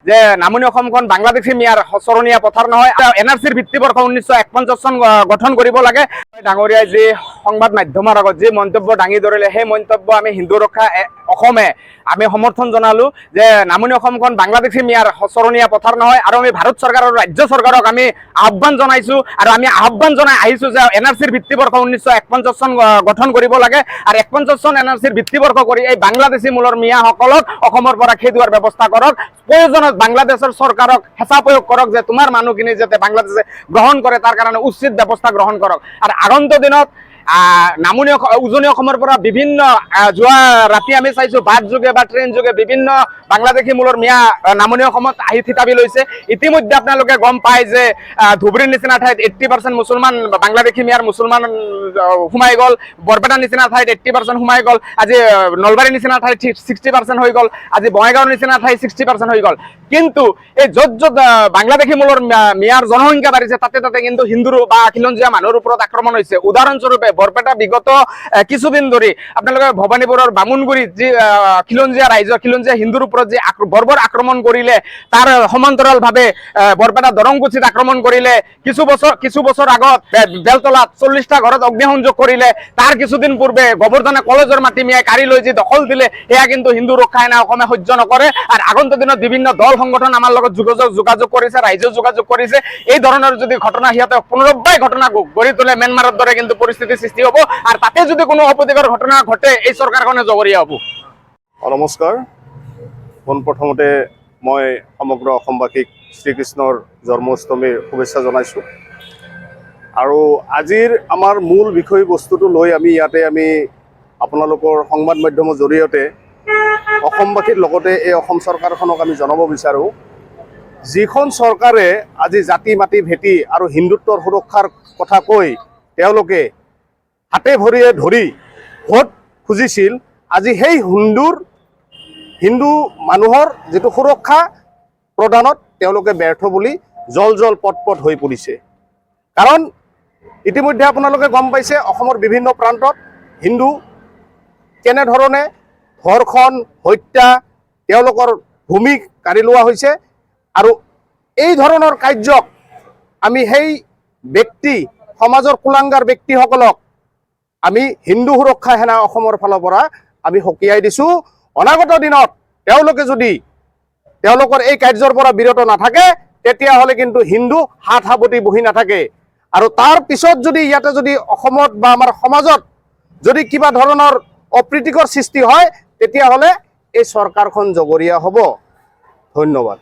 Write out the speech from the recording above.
যে নামনি অসমখন বাংলাদেশী মিয়াৰ সচৰণীয়া পথাৰ নহয়। NRCৰ ভিত্তিবৰ্ষ 1951 চন গঠন কৰিব লাগে। ডাঙৰীয়াই যি সংবাদ মাধ্যমৰ আগত যি মন্তব্য দাঙি ধৰিলে, সেই মন্তব্য আমি হিন্দু ৰক্ষা অসমে আমি সমৰ্থন জনালো যে নামনি অসমখন বাংলাদেশী মিয়াৰ সচৰণীয়া পথাৰ নহয়। আৰু আমি ভাৰত চৰকাৰ আৰু ৰাজ্য চৰকাৰক আমি আহ্বান জনাইছো আৰু আমি আহ্বান জনাই আহিছো যে NRCৰ ভিত্তিবৰ্ষ 1951 চন গঠন কৰিব লাগে আৰু 51 চন NRCৰ ভিত্তিবৰ্ষ কৰি এই বাংলাদেশী মূলৰ মিয়াসকলক অসমৰ পৰা খেদোৱাৰ ব্যৱস্থা কৰক। প্ৰয়োজনত বাংলাদেশৰ চৰকাৰক হেঁচা প্ৰয়োগ কৰক যে তোমাৰ মানুহখিনি যাতে বাংলাদেশে গ্ৰহণ কৰে, তাৰ কাৰণে উচিত ব্যৱস্থা গ্ৰহণ কৰক। আৰু আগন্তুক দিনত নামনি উজনি অসমৰ পৰা বিভিন্ন যোৱা ৰাতি আমি চাইছো বাছ যোগে বা ট্ৰেইন যোগে বিভিন্ন বাংলাদেশী মূলৰ মিয়া নামনি অসমত আহি থিতাপি লৈছে। ইতিমধ্যে আপোনালোকে গম পায় যে ধুবুৰীৰ নিচিনা ঠাইত 80% মুছলমান বাংলাদেশী মিয়াৰ মুছলমান সোমাই গ'ল। বৰপেটাৰ নিচিনা ঠাইত 80% সোমাই গ'ল। আজি নলবাৰীৰ নিচিনা ঠাইত 60% হৈ গ'ল। আজি বঙাইগাঁৱৰ নিচিনা ঠাইত 60% হৈ গ'ল। কিন্তু এই য'ত য'ত বাংলাদেশী মূলৰ মিয়াৰ জনসংখ্যা বাঢ়িছে, তাতে তাতে কিন্তু হিন্দুৰ বা খিলঞ্জীয়া মানুহৰ ওপৰত আক্ৰমণ হৈছে। উদাহৰণস্বৰূপে বৰপেটা বিগত কিছুদিন ধৰি আপোনালোকে ভবানীপুৰৰ বামুণগুৰিত যি খিলঞ্জীয়া ৰাইজৰ খিলঞ্জীয়া হিন্দুৰ ওপৰত যি বৰ্বৰ আক্ৰমণ কৰিলে, তাৰ সমান্তৰালভাৱে বৰপেটা দৰংকুচিত আক্ৰমণ কৰিলে। কিছু বছৰ আগত বেলতলাত 40টা ঘৰত অগ্নিসংযোগ কৰিলে। তাৰ কিছুদিন পূৰ্বে গোবৰ্ধনে কলেজৰ মাটি মিয়াই কাঢ়ি লৈ যি দখল দিলে, সেয়া কিন্তু হিন্দু ৰক্ষা সেনা অসমে সহ্য নকৰে। আৰু আগন্তুক দিনত বিভিন্ন দল সংগঠন আমাৰ লগত যোগাযোগ কৰিছে, ৰাইজেও যোগাযোগ কৰিছে। এই ধৰণৰ যদি ঘটনা সিহঁতে পুনৰুদ্ধাৰ ঘটনা গঢ়ি তোলে, ম্যানমাৰৰ দৰে কিন্তু পৰিস্থিতিৰ সৃষ্টি হ'ব। আৰু তাতে যদি কোনো অপ্ৰীতিকৰ ঘটনা ঘটে, এই চৰকাৰখনে জগৰীয়া হ'ব। নমস্কাৰ। পোনপ্ৰথমতে মই সমগ্ৰ অসমবাসীক শ্ৰীকৃষ্ণৰ জন্মাষ্টমীৰ শুভেচ্ছা জনাইছোঁ। আৰু আজিৰ আমাৰ মূল বিষয়বস্তুটো লৈ আমি আপোনালোকৰ সংবাদ মাধ্যমৰ জৰিয়তে অসমবাসীৰ লগতে এই অসম চৰকাৰখনক আমি জনাব বিচাৰোঁ, যিখন চৰকাৰে আজি জাতি মাটি ভেটি আৰু হিন্দুত্বৰ সুৰক্ষাৰ কথা কৈ তেওঁলোকে হাতে ভৰিয়ে ধৰি ভোট খুজিছিল, আজি সেই হিন্দু মানুহৰ যিটো সুৰক্ষা প্ৰদানত তেওঁলোকে ব্যৰ্থ বুলি জল পট হৈ পৰিছে। কাৰণ ইতিমধ্যে আপোনালোকে গম পাইছে অসমৰ বিভিন্ন প্ৰান্তত হিন্দু কেনেধৰণে ধৰ্ষণ, হত্যা, তেওঁলোকৰ ভূমি কাঢ়ি লোৱা হৈছে। আৰু এই ধৰণৰ কাৰ্যক আমি সেই সমাজৰ কুলাংগাৰ ব্যক্তিসকলক আমি হিন্দু সুৰক্ষা সেনা অসমৰ ফালৰ পৰা আমি সকীয়াই দিছোঁ। অনাগত দিনত তেওঁলোকে যদি তেওঁলোকৰ এই কাৰ্যৰ পৰা বিৰত নাথাকে, তেতিয়াহ'লে কিন্তু হিন্দু হাত সাৱটি বহি নাথাকে। আৰু তাৰ পিছত যদি ইয়াতে যদি অসমত বা আমাৰ সমাজত যদি কিবা ধৰণৰ অপ্ৰীতিকৰ সৃষ্টি হয়, তেতিয়াহ'লে এই চৰকাৰখন জগৰীয়া হ'ব। ধন্যবাদ।